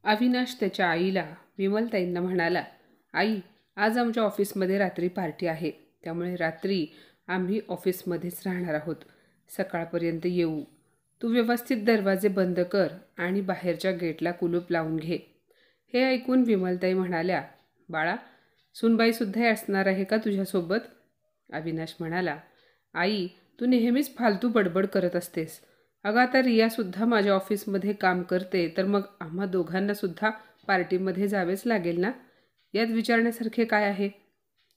अविनाश त्याच्या आईला विमलताईंना म्हणाला, आई, आज आमच्या ऑफिसमध्ये रात्री पार्टी आहे, त्यामुळे रात्री आम्ही ऑफिसमध्येच राहणार आहोत. सकाळपर्यंत येऊ. तू व्यवस्थित दरवाजे बंद कर आणि बाहेरच्या गेटला कुलूप लावून घे. हे ऐकून विमलताई म्हणाल्या, बाळा, सुनबाईसुद्धा असणार आहे का तुझ्यासोबत? अविनाश म्हणाला, आई, तू नेहमीच फालतू बडबड करत असतेस. अगं, आता रियासुद्धा माझ्या ऑफिसमध्ये काम करते, तर मग आम्हा दोघांनासुद्धा पार्टीमध्ये जावेच लागेल ना? यात विचारण्यासारखे काय आहे?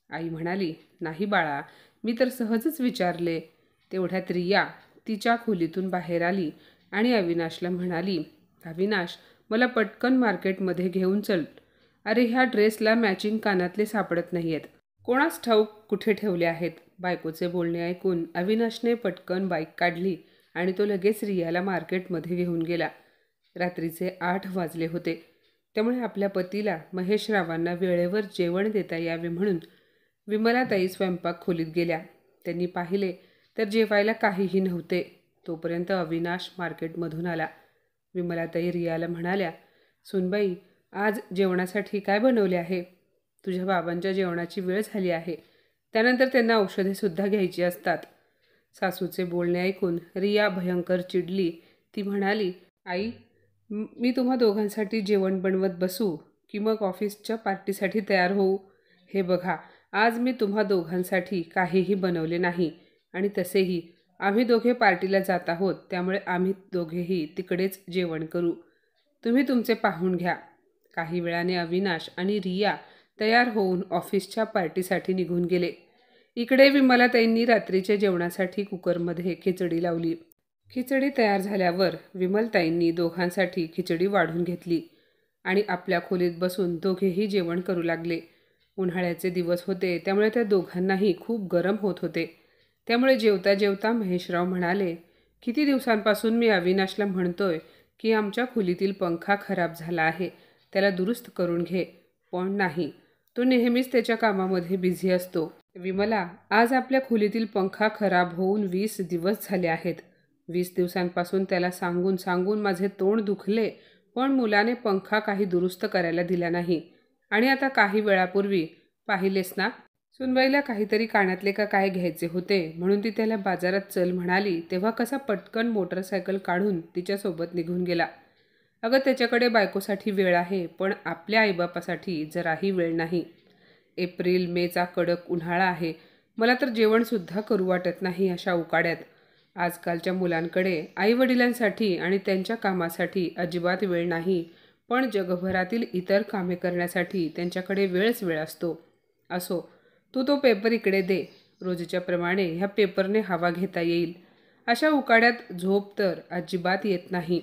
आई म्हणाली, नाही बाळा, मी तर सहजच विचारले. तेवढ्यात रिया तिच्या खोलीतून बाहेर आली आणि अविनाशला म्हणाली, अविनाश, मला पटकन मार्केटमध्ये घेऊन चल. अरे, ह्या ड्रेसला मॅचिंग कानातले सापडत नाही आहेत. कोणास ठाऊक कुठे ठेवले आहेत. बायकोचे बोलणे ऐकून अविनाशने पटकन बाईक काढली आणि तो लगेच रियाला मार्केटमध्ये घेऊन गेला. रात्रीचे 8 वाजले होते, त्यामुळे आपल्या पतीला महेशरावांना वेळेवर जेवण देता यावे म्हणून विमलाताई स्वयंपाक खोलीत गेल्या. त्यांनी पाहिले तर जेवायला काहीही नव्हते. तोपर्यंत अविनाश मार्केटमधून आला. विमलाताई रियाला म्हणाल्या, सुनबाई, आज जेवणासाठी काय बनवले आहे? तुझ्या बाबांच्या जेवणाची वेळ झाली आहे. त्यानंतर त्यांना औषधेसुद्धा घ्यायची असतात. सासूचे बोलणे ऐकून रिया भयंकर चिडली. ती म्हणाली, आई, मी तुम्हा दोघांसाठी जेवण बनवत बसू की मग ऑफिसच्या पार्टीसाठी तयार होऊ? हे बघा, आज मी तुम्हा दोघांसाठी काहीही बनवले नाही आणि तसेही आम्ही दोघे पार्टीला जात आहोत, त्यामुळे आम्ही दोघेही तिकडेच जेवण करू. तुम्ही तुमचे पाहून घ्या. काही वेळाने अविनाश आणि रिया तयार होऊन ऑफिसच्या पार्टीसाठी निघून गेले. इकडे विमलाताईंनी रात्रीच्या जेवणासाठी कुकरमध्ये खिचडी लावली. खिचडी तयार झाल्यावर विमलताईंनी दोघांसाठी खिचडी वाढून घेतली आणि आपल्या खोलीत बसून दोघेही जेवण करू लागले. उन्हाळ्याचे दिवस होते, त्यामुळे त्या दोघांनाही खूप गरम होत होते. त्यामुळे जेवता जेवता महेशराव म्हणाले, किती दिवसांपासून मी अविनाशला म्हणतोय की आमच्या खोलीतील पंखा खराब झाला आहे, त्याला दुरुस्त करून घे, पण नाही, तो नेहमीच त्याच्या कामामध्ये बिझी असतो. विमला, आज आपल्या खोलीतील पंखा खराब होऊन 20 दिवस झाले आहेत. 20 दिवसांपासून त्याला सांगून सांगून माझे तोंड दुखले, पण मुलाने पंखा काही दुरुस्त करायला दिला नाही. आणि आता काही वेळापूर्वी पाहिलेस ना, सुनबाईला काहीतरी कानातले का काय घ्यायचे होते, म्हणून ती त्याला बाजारात चल म्हणाली, तेव्हा कसा पटकन मोटरसायकल काढून तिच्यासोबत निघून गेला. अगं, त्याच्याकडे बायकोसाठी वेळ आहे, पण आपल्या आईबापासाठी जराही वेळ नाही. एप्रिल मेचा कडक उन्हाळा आहे. मला तर जेवणसुद्धा करू वाटत नाही अशा उकाड्यात. आजकालच्या मुलांकडे आईवडिलांसाठी आणि त्यांच्या कामासाठी अजिबात वेळ नाही, पण जगभरातील इतर कामे करण्यासाठी त्यांच्याकडे वेळच वेळ असतो. असो, तू तो पेपर इकडे दे. रोजच्या प्रमाणे ह्या पेपरने हवा घेता येईल. अशा उकाड्यात झोप तर अजिबात येत नाही.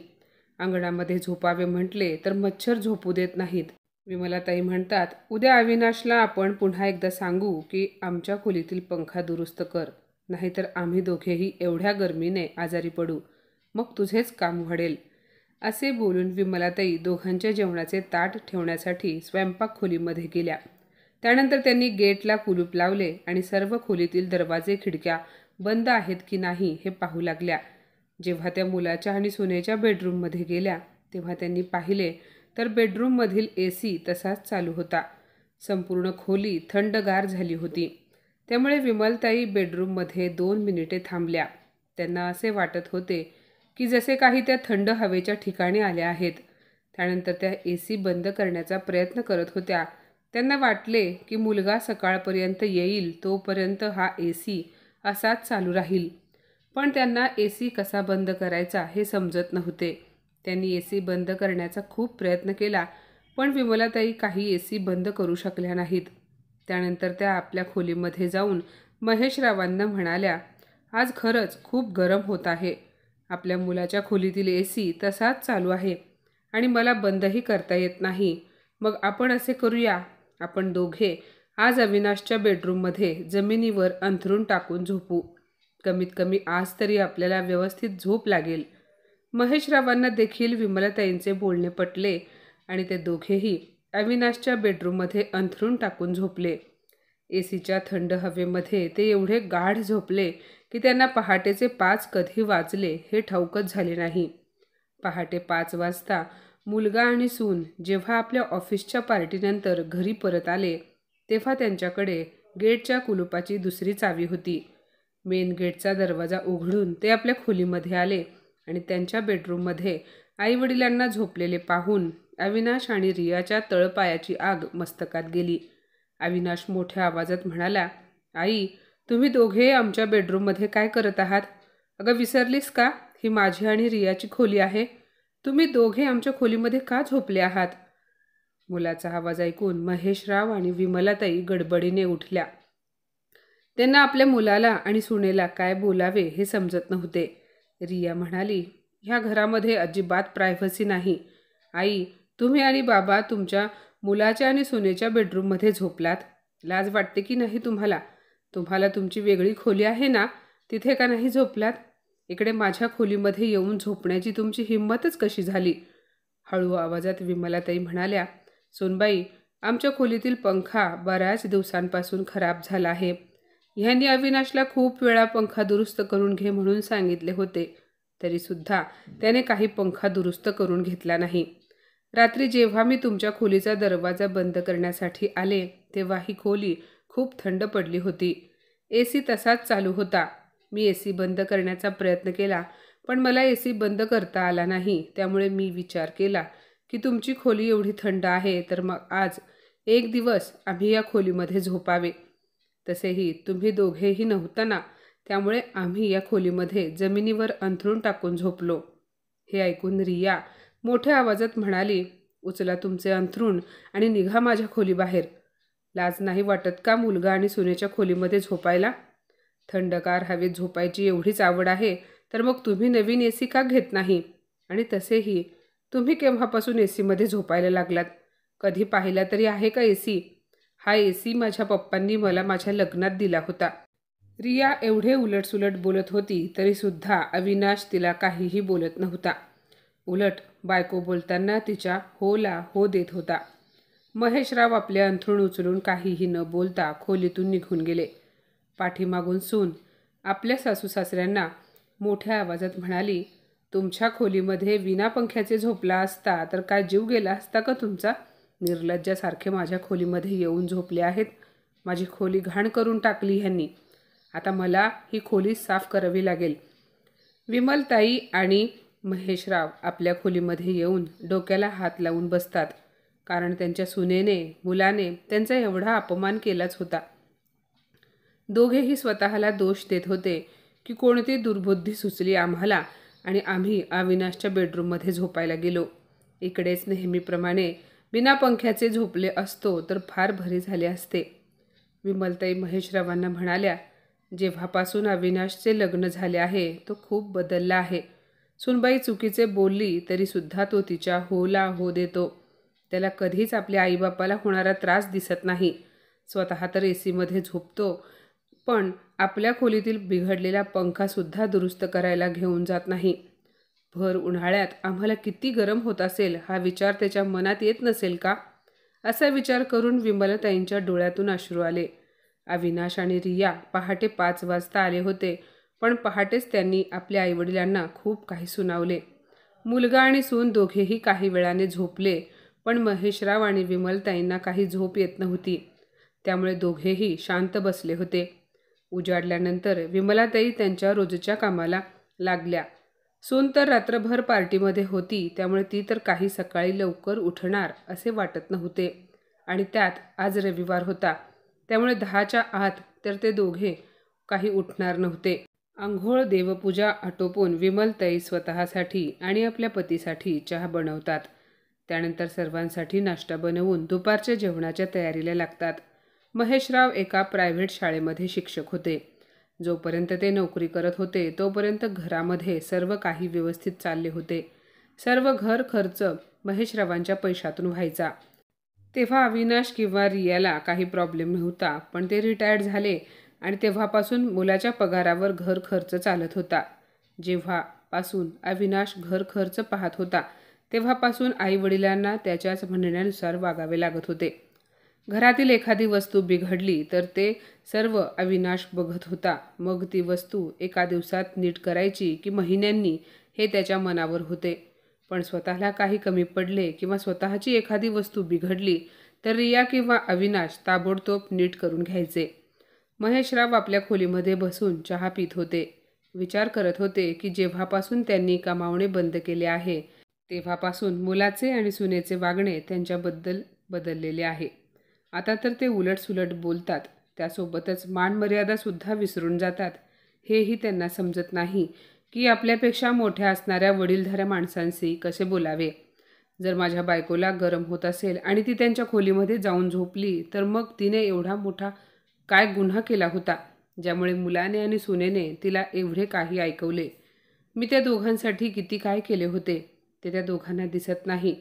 अंगणामध्ये झोपावे म्हटले तर मच्छर झोपू देत नाहीत. विमलाताई म्हणतात, उद्या अविनाशला आपण पुन्हा एकदा सांगू की आमच्या खोलीतील पंखा दुरुस्त कर, नाहीतर आम्ही दोघेही एवढ्या गरमीने आजारी पडू. मग तुझेच काम वाढेल. असे बोलून विमलाताई दोघांच्या जेवणाचे ताट ठेवण्यासाठी स्वयंपाक खोलीमध्ये गेल्या. त्यानंतर त्यांनी गेटला कुलूप लावले आणि सर्व खोलीतील दरवाजे खिडक्या बंद आहेत की नाही हे पाहू लागल्या. जेव्हा त्या मुलाच्या आणि सुनेच्या बेडरूममध्ये गेल्या तेव्हा त्यांनी पाहिले तर बेडरूममधील AC तसाच चालू होता. संपूर्ण खोली थंडगार झाली होती. त्यामुळे विमलताई बेडरूममध्ये 2 मिनिटे थांबल्या. त्यांना असे वाटत होते की जसे काही त्या थंड हवेच्या ठिकाणी आल्या आहेत. त्यानंतर त्या AC बंद करण्याचा प्रयत्न करत होत्या. त्यांना वाटले की मुलगा सकाळपर्यंत येईल तोपर्यंत हा AC असाच चालू राहील, पण त्यांना AC कसा बंद करायचा हे समजत नव्हते. त्यांनी AC बंद करण्याचा खूप प्रयत्न केला, पण विमलाताई काही AC बंद करू शकल्या नाहीत. त्यानंतर त्या आपल्या खोलीमध्ये जाऊन महेशरावांना म्हणाल्या, आज खरंच खूप गरम होत आहे. आपल्या मुलाच्या खोलीतील AC तसाच चालू आहे आणि मला बंदही करता येत नाही. मग आपण असे करूया, आपण दोघे आज अविनाशच्या बेडरूममध्ये जमिनीवर अंथरूण टाकून झोपू. कमीत कमी आज तरी आपल्याला व्यवस्थित झोप लागेल. महेशरावांना देखील विमलाताईंचे बोलणे पटले आणि ते दोघेही अविनाशच्या बेडरूममध्ये अंथरूण टाकून झोपले. ACच्या थंड हवेमध्ये ते एवढे गाढ झोपले की त्यांना पहाटेचे 5 कधी वाजले हे ठाऊकच झाले नाही. पहाटे 5 वाजता मुलगा आणि सून जेव्हा आपल्या ऑफिसच्या पार्टीनंतर घरी परत आले तेव्हा त्यांच्याकडे गेटच्या कुलुपाची दुसरी चावी होती. मेन गेटचा दरवाजा उघडून ते आपल्या खोलीमध्ये आले आणि त्यांच्या बेडरूममध्ये आईवडिलांना झोपलेले पाहून अविनाश आणि रियाच्या तळपायाची आग मस्तकात गेली. अविनाश मोठ्या आवाजात म्हणाला, आई, तुम्ही दोघे आमच्या बेडरूममध्ये काय करत आहात? अगं विसरलीस का? ही माझी आणि रियाची खोली आहे. तुम्ही दोघे आमच्या खोलीमध्ये का झोपले आहात? मुलाचा आवाज ऐकून महेशराव आणि विमलाताई गडबडीने उठल्या. त्यांना आपल्या मुलाला आणि सुनेला काय बोलावे हे समजत नव्हते. रिया म्हणाली, ह्या घरामध्ये अजिबात प्रायव्हसी नाही. आई, तुम्ही आणि बाबा तुमच्या मुलाच्या आणि सुनेच्या बेडरूममध्ये झोपलात. लाज वाटते की नाही तुम्हाला? तुम्हाला तुमची वेगळी खोली आहे ना, तिथे का नाही झोपलात? इकडे माझ्या खोलीमध्ये येऊन झोपण्याची तुमची हिंमतच कशी झाली? हळू आवाजात विमलाताई म्हणाल्या, सोनबाई, आमच्या खोलीतील पंखा बऱ्याच दिवसांपासून खराब झाला आहे. ह्यांनी अविनाशला खूप वेळा पंखा दुरुस्त करून घे म्हणून सांगितले होते, तरीसुद्धा त्याने काही पंखा दुरुस्त करून घेतला नाही. रात्री जेव्हा मी तुमच्या खोलीचा दरवाजा बंद करण्यासाठी आले तेव्हा ही खोली खूप थंड पडली होती. AC तसाच चालू होता. मी AC बंद करण्याचा प्रयत्न केला, पण मला AC बंद करता आला नाही. त्यामुळे मी विचार केला की तुमची खोली एवढी थंड आहे तर मग आज एक दिवस आम्ही या खोलीमध्ये झोपावे. तसेही तुम्ही दोघेही नव्हता ना, त्यामुळे आम्ही या खोलीमध्ये जमिनीवर अंथरूण टाकून झोपलो. हे ऐकून रिया मोठ्या आवाजात म्हणाली, उचला तुमचे अंथरूण आणि निघा माझ्या खोलीबाहेर. लाज नाही वाटत का मुलगा आणि सुनेच्या खोलीमध्ये झोपायला? थंडगार हवेत झोपायची एवढीच आवड आहे तर मग तुम्ही नवीन AC का घेत नाही? आणि तसेही तुम्ही केव्हापासून AC मध्ये झोपायला लागलात? कधी पाहिला तरी आहे का AC? हा AC माझ्या पप्पांनी मला माझ्या लग्नात दिला होता. रिया एवढे उलटसुलट बोलत होती तरीसुद्धा अविनाश तिला काहीही बोलत नव्हता. उलट बायको बोलताना तिच्या होला हो देत होता. महेशराव आपले अंथरूण उचलून काहीही न बोलता खोलीतून निघून गेले. पाठीमागून सून आपल्या सासू सासऱ्यांना मोठ्या आवाजात म्हणाली, तुमच्या खोलीमध्ये विना पंख्याचे झोपला असता तर काय जीव गेला असता का तुमचा? निर्लज्जासारखे माझ्या खोलीमध्ये येऊन झोपले आहेत. माझी खोली घाण करून टाकली ह्यांनी. आता मला ही खोली साफ करावी लागेल. विमलताई आणि महेशराव आपल्या खोलीमध्ये येऊन डोक्याला हात लावून बसतात, कारण त्यांच्या सुनेने मुलाने त्यांचा एवढा अपमान केलाच होता. दोघेही स्वतःला दोष देत होते की कोणती दुर्बुद्धी सुचली आम्हाला आणि आम्ही अविनाशच्या बेडरूममध्ये झोपायला गेलो. इकडेच नेहमीप्रमाणे बिना पंख्याचे झोपले असतो तर फार भारी झाले असते. विमलताई महेशरावांना म्हणाल्या, जेव्हापासून अविनाशचे लग्न झाले आहे तो खूप बदलला आहे. सुनबाई चुकीचे बोलली तरीसुद्धा तो तिच्या होला हो देतो. त्याला कधीच आपल्या आईबापाला होणारा त्रास दिसत नाही. स्वतः तर AC मध्ये झोपतो, पण आपल्या खोलीतील बिघडलेला पंखासुद्धा दुरुस्त करायला घेऊन जात नाही. भर उन्हाळ्यात आम्हाला किती गरम होत असेल हा विचार त्याच्या मनात येत नसेल का? असा विचार करून विमलताईंच्या डोळ्यातून अश्रू आले. अविनाश आणि रिया पहाटे 5 वाजता आले होते, पण पहाटेच त्यांनी आपल्या आईवडिलांना खूप काही सुनावले. मुलगा आणि सून दोघेही काही वेळाने झोपले, पण महेशराव आणि विमलताईंना काही झोप येत नव्हती. त्यामुळे दोघेही शांत बसले होते. उजाडल्यानंतर विमलाताई त्यांच्या रोजच्या कामाला लागल्या. सून तर रात्रभर पार्टीमध्ये होती, त्यामुळे ती तर काही सकाळी लवकर उठणार असे वाटत नव्हते. आणि त्यात आज रविवार होता, त्यामुळे 10च्या आत तर ते दोघे काही उठणार नव्हते. अंघोळ देवपूजा आटोपून विमलताई स्वतःसाठी आणि आपल्या पतीसाठी चहा बनवतात. त्यानंतर सर्वांसाठी नाश्ता बनवून दुपारच्या जेवणाच्या तयारीला लागतात. महेशराव एका प्रायव्हेट शाळेमध्ये शिक्षक होते. जोपर्यंत ते नोकरी करत होते तोपर्यंत घरामध्ये सर्व काही व्यवस्थित चालले होते. सर्व घर खर्च महेशरावांच्या पैशातून व्हायचा. तेव्हा अविनाश किंवा रियाला काही प्रॉब्लेम नव्हता, पण ते रिटायर्ड झाले आणि तेव्हापासून मुलाच्या पगारावर घर खर्च चालत होता. जेव्हापासून अविनाश घर खर्च पाहत होता तेव्हापासून आईवडिलांना त्याच्याच म्हणण्यानुसार वागावे लागत होते. घरातील एखादी वस्तू बिघडली तर ते सर्व अविनाश बघत होता. मग ती वस्तू एका दिवसात नीट करायची की महिन्यांनी हे त्याच्या मनावर होते. पण स्वतःला काही कमी पडले किंवा स्वतःची एखादी वस्तू बिघडली तर रिया किंवा अविनाश ताबडतोब नीट करून घ्यायचे. महेशराव आपल्या खोलीमध्ये बसून चहा पित होते. विचार करत होते की जेव्हापासून त्यांनी कमावणे बंद केले आहे तेव्हापासून मुलाचे आणि सुनेचे वागणे त्यांच्याबद्दल बदललेले आहे. आता तर ते उलटसुलट बोलतात, त्यासोबतच मानमर्यादासुद्धा विसरून जातात. हेही त्यांना समजत नाही की आपल्यापेक्षा मोठ्या असणाऱ्या वडीलधाऱ्या माणसांशी कसे बोलावे. जर माझ्या बायकोला गरम होत असेल आणि ती त्यांच्या खोलीमध्ये जाऊन झोपली तर मग तिने एवढा मोठा काय गुन्हा केला होता ज्यामुळे मुलाने आणि सुनेने तिला एवढे काही ऐकवले. मी त्या दोघांसाठी किती काय केले होते ते त्या दोघांना दिसत नाही.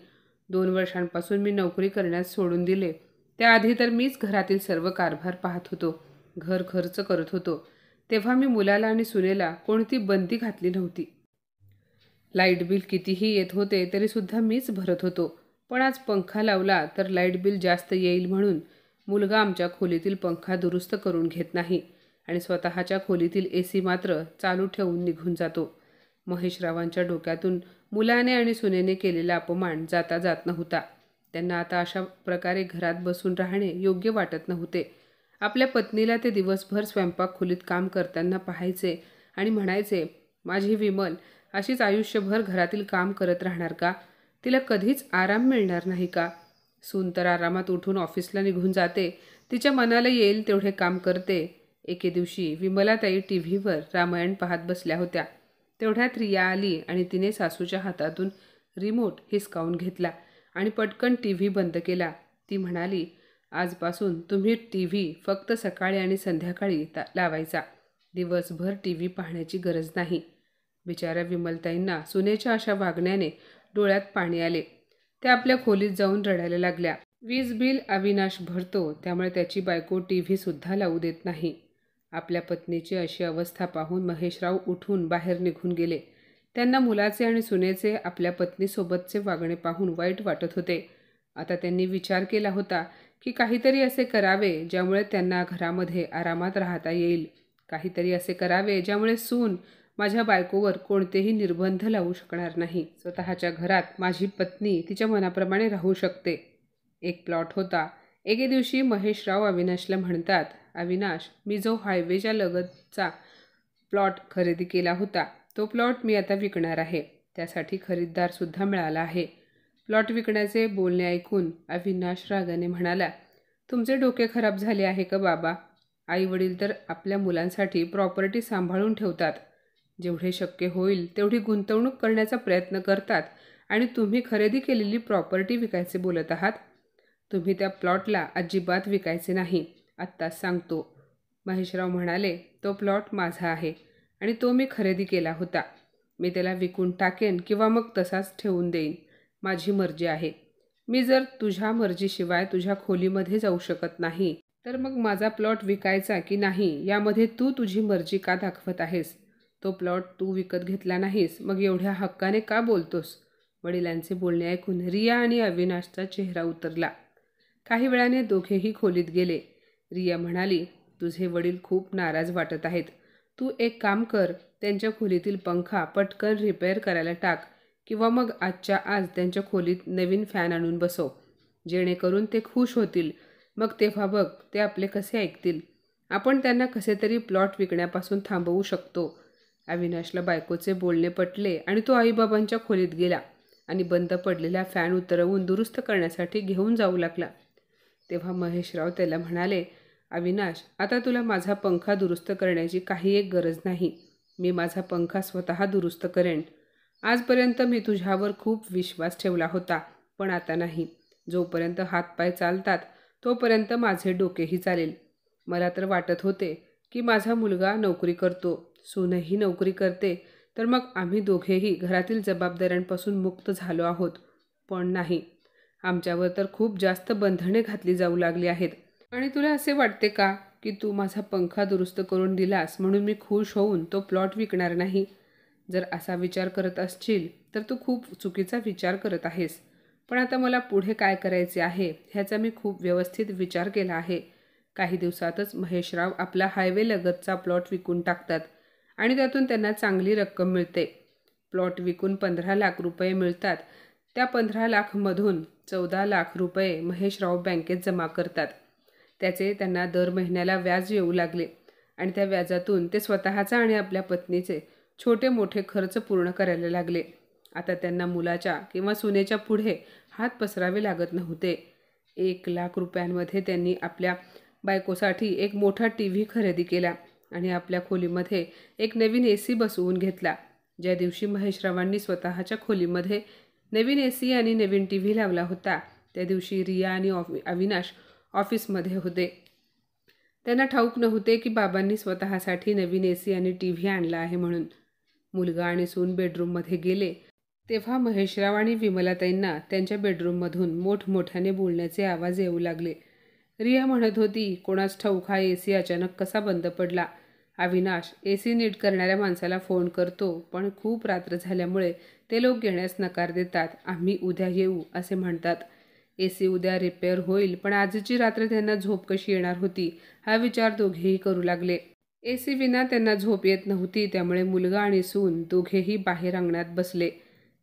2 वर्षांपासून मी नोकरी करण्यास सोडून दिले. त्याआधी तर मीच घरातील सर्व कारभार पाहत होतो, घर खर्च करत होतो. तेव्हा मी मुलाला आणि सुनेला कोणती बंदी घातली नव्हती. लाईट बिल कितीही येत होते तरीसुद्धा मीच भरत होतो. पण आज पंखा लावला तर लाईट बिल जास्त येईल म्हणून मुलगा आमच्या खोलीतील पंखा दुरुस्त करून घेत नाही आणि स्वतःच्या खोलीतील AC मात्र चालू ठेवून निघून जातो. महेशरावांच्या डोक्यातून मुलाने आणि सुनेने केलेला अपमान जाता जात नव्हता. त्यांना आता अशा प्रकारे घरात बसून राहणे योग्य वाटत नव्हते. आपल्या पत्नीला ते दिवसभर स्वयंपाक खोलीत काम करताना पाहायचे आणि म्हणायचे, माझी विमल अशीच आयुष्यभर घरातील काम करत राहणार का? तिला कधीच आराम मिळणार नाही का? सून तर आरामात उठून ऑफिसला निघून जाते, तिच्या मनाला येईल तेवढे काम करते. एके दिवशी विमलाताई TV वर रामायण पाहत बसल्या होत्या. तेवढ्यात रिया आली आणि तिने सासूच्या हातातून रिमोट हिसकावून घेतला आणि पटकन TV बंद केला. ती म्हणाली, आजपासून तुम्ही TV फक्त सकाळी आणि संध्याकाळी लावायचा. दिवसभर TV पाहण्याची गरज नाही. बिचाऱ्या विमलताईंना सुनेच्या अशा वागण्याने डोळ्यात पाणी आले. त्या आपल्या खोलीत जाऊन रडायला लागल्या. वीज बिल अविनाश भरतो, त्यामुळे त्याची बायको TV सुद्धा लावू देत नाही. आपल्या पत्नीची अशी अवस्था पाहून महेशराव उठून बाहेर निघून गेले. त्यांना मुलाचे आणि सुनेचे आपल्या पत्नीसोबतचे वागणे पाहून वाईट वाटत होते. आता त्यांनी विचार केला होता की काहीतरी असे करावे ज्यामुळे त्यांना घरामध्ये आरामात राहता येईल. काहीतरी असे करावे ज्यामुळे सून माझ्या बायकोवर कोणतेही निर्बंध लावू शकणार नाही. स्वतःच्या घरात माझी पत्नी तिच्या मनाप्रमाणे राहू शकते. एक प्लॉट होता. एके दिवशी महेशराव अविनाशला म्हणतात, अविनाश, मी जो हायवेच्या लगतचा प्लॉट खरेदी केला होता तो प्लॉट मी आता विकणार आहे. त्यासाठी खरीददारसुद्धा मिळाला आहे. प्लॉट विकण्याचे बोलणे ऐकून अविनाश रागाने म्हणाला, तुमचे डोके खराब झाले आहे का बाबा? आई वडील तर आपल्या मुलांसाठी प्रॉपर्टी सांभाळून ठेवतात. जेवढे शक्य होईल तेवढी गुंतवणूक करण्याचा प्रयत्न करतात आणि तुम्ही खरेदी केलेली प्रॉपर्टी विकायचे बोलत आहात. तुम्ही त्या प्लॉटला अजिबात विकायचे नाही, आत्ताच सांगतो. महेशराव म्हणाले, तो प्लॉट माझा आहे आणि तो मी खरेदी केला होता. मी त्याला विकून टाकेन किंवा मग तसाच ठेवून देईन. माझी मर्जी आहे. मी जर तुझ्या मर्जीशिवाय तुझ्या खोलीमध्ये जाऊ शकत नाही तर मग माझा प्लॉट विकायचा की नाही यामध्ये तू तुझी मर्जी का दाखवत आहेस? तो प्लॉट तू विकत घेतला नाहीस, मग एवढ्या हक्काने का बोलतोस? वडिलांचे बोलणे ऐकून रिया आणि अविनाशचा चेहरा उतरला. काही वेळाने दोघेही खोलीत गेले. रिया म्हणाली, तुझे वडील खूप नाराज वाटत आहेत. तू एक काम कर, त्यांच्या खोलीतील पंखा पटकन रिपेअर करायला टाक किंवा मग आजच्या आज त्यांच्या खोलीत नवीन फॅन आणून बसव, जेणेकरून ते खुश होतील. मग तेव्हा बघ ते आपले कसे ऐकतील. आपण त्यांना कसे तरी प्लॉट विकण्यापासून थांबवू शकतो. अविनाशला बायकोचे बोलणे पटले आणि तो आईबाबांच्या खोलीत गेला आणि बंद पडलेला फॅन उतरवून दुरुस्त करण्यासाठी घेऊन जाऊ लागला. तेव्हा महेशराव त्याला म्हणाले, अविनाश, आता तुला माझा पंखा दुरुस्त करण्याची काही एक गरज नाही. मी माझा पंखा स्वतः दुरुस्त करेन. आजपर्यंत मी तुझ्यावर खूप विश्वास ठेवला होता, पण आता नाही. जोपर्यंत हातपाय चालतात तोपर्यंत माझे डोकेही चालेल. मला तर वाटत होते की माझा मुलगा नोकरी करतो, सूनही नोकरी करते, तर मग आम्ही दोघेही घरातील जबाबदाऱ्यांपासून मुक्त झालो आहोत. पण नाही, आमच्यावर तर खूप जास्त बंधने घातली जाऊ लागली आहेत. आणि तुला असे वाटते का की तू माझा पंखा दुरुस्त करून दिलास म्हणून मी खुश होऊन तो प्लॉट विकणार नाही? जर असा विचार करत असशील तर तू खूप चुकीचा विचार करत आहेस. पण आता मला पुढे काय करायचे आहे ह्याचा मी खूप व्यवस्थित विचार केला आहे. काही दिवसातच महेशराव आपला हायवे लगतचा प्लॉट विकून टाकतात आणि त्यातून त्यांना चांगली रक्कम मिळते. प्लॉट विकून 15 लाख रुपये मिळतात. त्या 15 लाखमधून 14 लाख रुपये महेशराव बँकेत जमा करतात. त्याचे त्यांना दर महिन्याला व्याज येऊ लागले आणि त्या व्याजातून ते स्वतःचा आणि आपल्या पत्नीचे छोटे मोठे खर्च पूर्ण करायला लागले. आता त्यांना मुलाच्या किंवा सुनेच्या पुढे हात पसरावे लागत नव्हते. 1 लाख रुपयांमध्ये त्यांनी आपल्या बायकोसाठी एक मोठा TV खरेदी केला आणि आपल्या खोलीमध्ये एक नवीन AC बसवून घेतला. ज्या दिवशी महेशरावांनी स्वतःच्या खोलीमध्ये नवीन AC आणि नवीन TV लावला होता त्या दिवशी रिया आणि अविनाश ऑफिसमध्ये होते. त्यांना ठाऊक नव्हते की बाबांनी स्वतःसाठी नवीन AC आणि TV आणला आहे म्हणून. मुलगा आणि सून बेडरूममध्ये गेले तेव्हा महेशराव आणि विमलाताईंना त्यांच्या बेडरूममधून मोठमोठ्याने बोलण्याचे आवाज येऊ लागले. रिया म्हणत होती, कोणास ठाऊक हा AC अचानक कसा बंद पडला. अविनाश AC नीट करणाऱ्या माणसाला फोन करतो, पण खूप रात्र झाल्यामुळे ते लोक येण्यास नकार देतात. आम्ही उद्या येऊ असे म्हणतात. AC उद्या रिपेअर होईल, पण आजची रात्र त्यांना झोप कशी येणार होती हा विचार दोघेही करू लागले. AC विना त्यांना झोप येत नव्हती. त्यामुळे मुलगा आणि सून दोघेही बाहेर अंगणात बसले.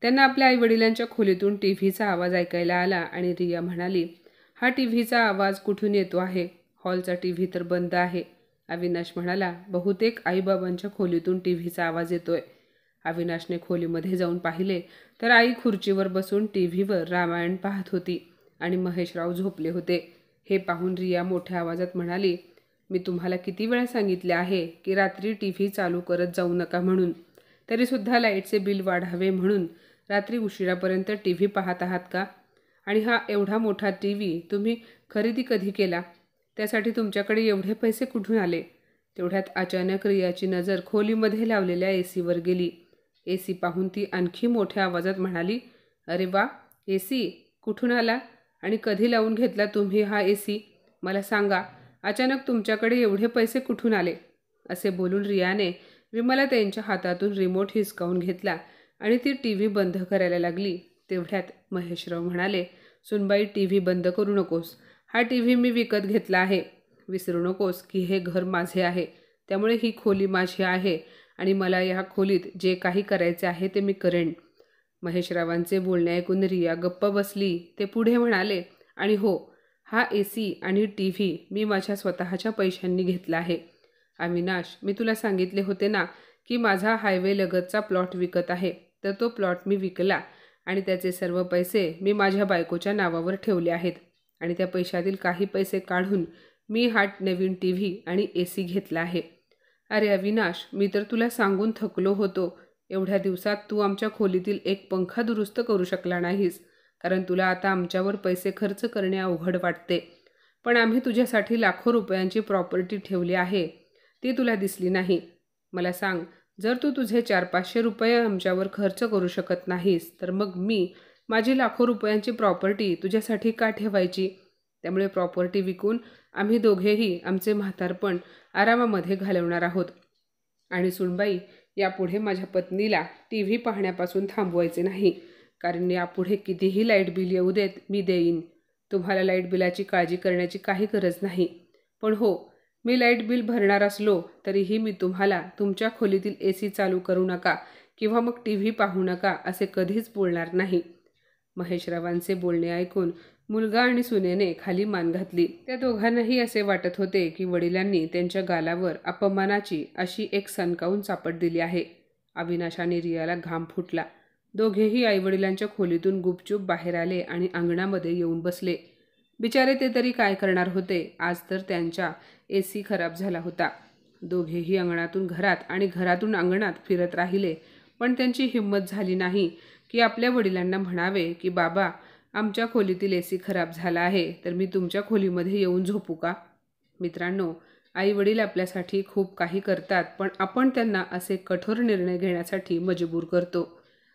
त्यांना आपल्या आईवडिलांच्या खोलीतून TVचा आवाज ऐकायला आला आणि रिया म्हणाली, हा TVचा आवाज कुठून येतो आहे? हॉलचा TV तर बंद आहे. अविनाश म्हणाला, बहुतेक आईबाबांच्या खोलीतून TVचा आवाज येतोय. अविनाशने खोलीमध्ये जाऊन पाहिले तर आई खुर्चीवर बसून TVवर रामायण पाहत होती आणि महेशराव झोपले होते. हे पाहून रिया मोठ्या आवाजात म्हणाली, मी तुम्हाला किती वेळा सांगितले आहे की रात्री TV चालू करत जाऊ नका म्हणून. तरीसुद्धा लाईटचे बिल वाढावे म्हणून रात्री उशिरापर्यंत TV पाहत आहात का? आणि हा एवढा मोठा TV तुम्ही खरेदी कधी केला? त्यासाठी तुमच्याकडे एवढे पैसे कुठून आले? तेवढ्यात अचानक रियाची नजर खोलीमध्ये लावलेल्या AC वर गेली. AC पाहून ती आणखी मोठ्या आवाजात म्हणाली, अरे वा, AC कुठून आला आणि कधी लावून घेतला तुम्ही हा AC? मला सांगा, अचानक तुमच्याकडे एवढे पैसे कुठून आले? असे बोलून रियाने विमलाताईंच्या हातातून रिमोट हिसकावून घेतला आणि ती TV बंद करायला लागली. तेवढ्यात महेशराव म्हणाले, सुनबाई TV बंद करू नकोस. हा TV मी विकत घेतला आहे. विसरू नकोस की हे घर माझे आहे. त्यामुळे ही खोली माझी आहे आणि मला या खोलीत जे काही करायचे आहे ते मी करेन. महेशरावांचे बोलणे ऐकून रिया गप्प बसली. ते पुढे म्हणाले, आणि हो, हा AC आणि TV मी माझ्या स्वतःच्या पैशांनी घेतला आहे. अविनाश, मी तुला सांगितले होते ना की माझा हायवे लगतचा प्लॉट विकत आहे. तर तो प्लॉट मी विकला आणि त्याचे सर्व पैसे मी माझ्या बायकोच्या नावावर ठेवले आहेत आणि त्या पैशातील काही पैसे काढून मी हा नवीन TV आणि AC घेतला आहे. अरे अविनाश, मी तर तुला सांगून थकलो होतो. एवढ्या दिवसात तू आमच्या खोलीतील एक पंखा दुरुस्त करू शकला नाहीस, कारण तुला आता आमच्यावर पैसे खर्च करणे अवघड वाटते. पण आम्ही तुझ्यासाठी लाखो रुपयांची प्रॉपर्टी ठेवली आहे, ती तुला दिसली नाही. मला सांग, जर तू तुझे 400-500 रुपये आमच्यावर खर्च करू शकत नाहीस तर मग मी माझी लाखो रुपयांची प्रॉपर्टी तुझ्यासाठी का ठेवायची? त्यामुळे प्रॉपर्टी विकून आम्ही दोघेही आमचे म्हातारपण आरामामध्ये घालवणार आहोत. आणि सुनबाई, यापुढे माझ्या पत्नीला TV पाहण्यापासून थांबवायचे नाही, कारण यापुढे कितीही लाईट बिल येऊ देत मी देईन. तुम्हाला लाईट बिलाची काळजी करण्याची काही गरज नाही. पण हो, मी लाईट बिल भरणार असलो तरीही मी तुम्हाला तुमच्या खोलीतील AC चालू करू नका किंवा मग TV पाहू नका असे कधीच बोलणार नाही. महेशरावांचे बोलणे ऐकून मुलगा आणि सुनेने खाली मान घातली. त्या दोघांनाही असे वाटत होते की वडिलांनी त्यांच्या गालावर अपमानाची अशी एक सणकावून चापट दिली आहे. अविनाश आणि रियाला घाम फुटला. दोघेही आईवडिलांच्या खोलीतून गुपचूप बाहेर आले आणि अंगणामध्ये येऊन बसले. बिचारे ते तरी काय करणार होते? आज तर त्यांचा AC खराब झाला होता. दोघेही अंगणातून घरात आणि घरातून अंगणात फिरत राहिले, पण त्यांची हिंमत झाली नाही की आपल्या वडिलांना म्हणावे की बाबा, आमच्या खोलीतील AC खराब झाला आहे, तर मी तुमच्या खोलीमध्ये येऊन झोपू का? मित्रांनो, आईवडील आपल्यासाठी खूप काही करतात, पण आपण त्यांना असे कठोर निर्णय घेण्यासाठी मजबूर करतो.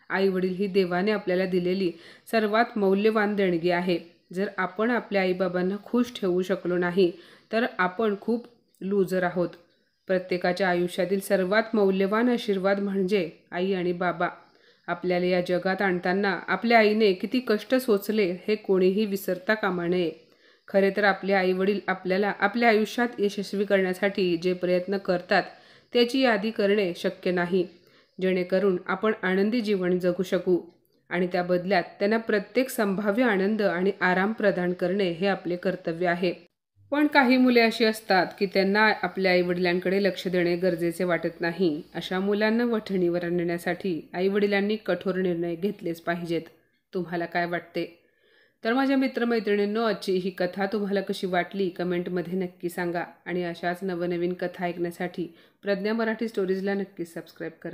आईवडील ही देवाने आपल्याला दिलेली सर्वात मौल्यवान देणगी आहे. जर आपण आपल्या आईबाबांना खुश ठेवू शकलो नाही तर आपण खूप लूजर आहोत. प्रत्येकाच्या आयुष्यातील सर्वात मौल्यवान आशीर्वाद म्हणजे आई आणि बाबा. आपल्याला या जगात आणताना आपल्या आईने किती कष्ट सोसले हे कोणीही विसरता कामा नये. खरे तर आपले आईवडील आपल्याला आपल्या आयुष्यात यशस्वी करण्यासाठी जे प्रयत्न करतात त्याची यादी करणे शक्य नाही. जेणेकरून आपण आनंदी जीवन जगू शकू आणि त्या बदल्यात त्यांना प्रत्येक संभाव्य आनंद आणि आराम प्रदान करणे हे आपले कर्तव्य आहे. पण काही मुले अशी असतात की त्यांना आपल्या आईवडिलांकडे लक्ष देणे गरजेचे वाटत नाही. अशा मुलांना वठणीवर आणण्यासाठी आईवडिलांनी कठोर निर्णय घेतलेच पाहिजेत. तुम्हाला काय वाटते? तर माझ्या मित्रमैत्रिणींनो, आजची ही कथा तुम्हाला कशी वाटली कमेंटमध्ये नक्की सांगा आणि अशाच नवनवीन कथा ऐकण्यासाठी प्रज्ञा मराठी स्टोरीजला नक्की सबस्क्राईब करा.